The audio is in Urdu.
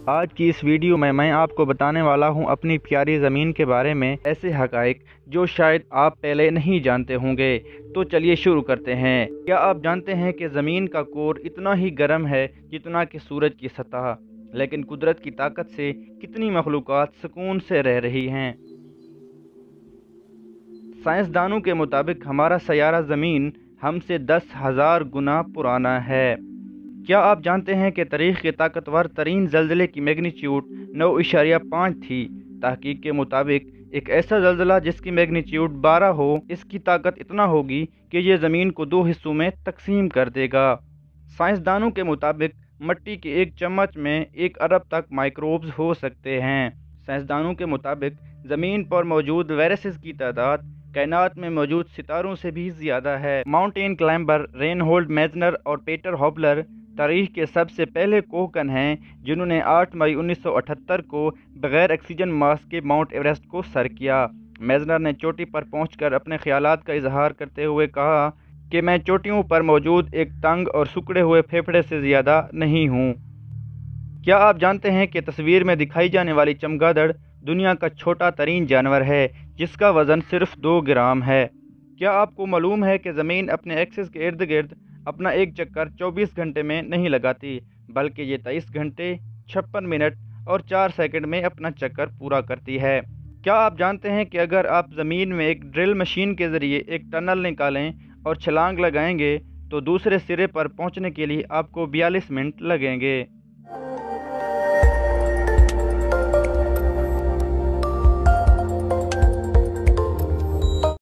آج کی اس ویڈیو میں آپ کو بتانے والا ہوں اپنی پیاری زمین کے بارے میں ایسے حقائق جو شاید آپ پہلے نہیں جانتے ہوں گے۔ تو چلیے شروع کرتے ہیں۔ کیا آپ جانتے ہیں کہ زمین کا کور اتنا ہی گرم ہے جتنا کہ سورج کی سطح، لیکن قدرت کی طاقت سے کتنی مخلوقات سکون سے رہ رہی ہیں۔ سائنسدانوں کے مطابق ہمارا سیارہ زمین ہم سے 10,000 گنا پرانا ہے۔ کیا آپ جانتے ہیں کہ تاریخ کے طاقتور ترین زلزلے کی میگنیچیوڈ 9.5 تھی؟ تحقیق کے مطابق ایک ایسا زلزلہ جس کی میگنیچیوڈ 12 ہو، اس کی طاقت اتنا ہوگی کہ یہ زمین کو 2 حصوں میں تقسیم کر دے گا۔ سائنسدانوں کے مطابق مٹی کے ایک چمچ میں 1 ارب تک مائکروبز ہو سکتے ہیں۔ سائنسدانوں کے مطابق زمین پر موجود وائرسز کی تعداد کائنات میں موجود ستاروں سے بھی زیادہ ہے۔ ماؤنٹین کلائمبر رینہولڈ میزنر اور پیٹر ہوبلر تاریخ کے سب سے پہلے کوہکن ہیں جنہوں نے 8 مئی 1978 کو بغیر آکسیجن ماسک کے ماؤنٹ ایورسٹ کو سر کیا۔ میزنر نے چوٹی پر پہنچ کر اپنے خیالات کا اظہار کرتے ہوئے کہا کہ میں چوٹیوں پر موجود ایک تنگ اور سکڑے ہوئے پھیپھڑے سے زیادہ نہیں ہوں۔ کیا آپ جانتے ہیں کہ تصویر میں دکھائی جانے والی چمگادڑ دنیا کا چھوٹا ترین جانور ہے جس کا وزن صرف 2 گرام ہے؟ کیا آپ کو معلوم ہے کہ زمین اپنے ایکسس کے ارد گرد اپنا ایک چکر 24 گھنٹے میں نہیں لگاتی، بلکہ یہ 23 گھنٹے 56 منٹ اور 4 سیکنڈ میں اپنا چکر پورا کرتی ہے؟ کیا آپ جانتے ہیں کہ اگر آپ زمین میں ایک ڈرل مشین کے ذریعے ایک ٹنل نکالیں اور چھلانگ لگائیں گے تو دوسرے سرے پر پہنچنے کے لیے آپ کو 42 منٹ لگیں گے؟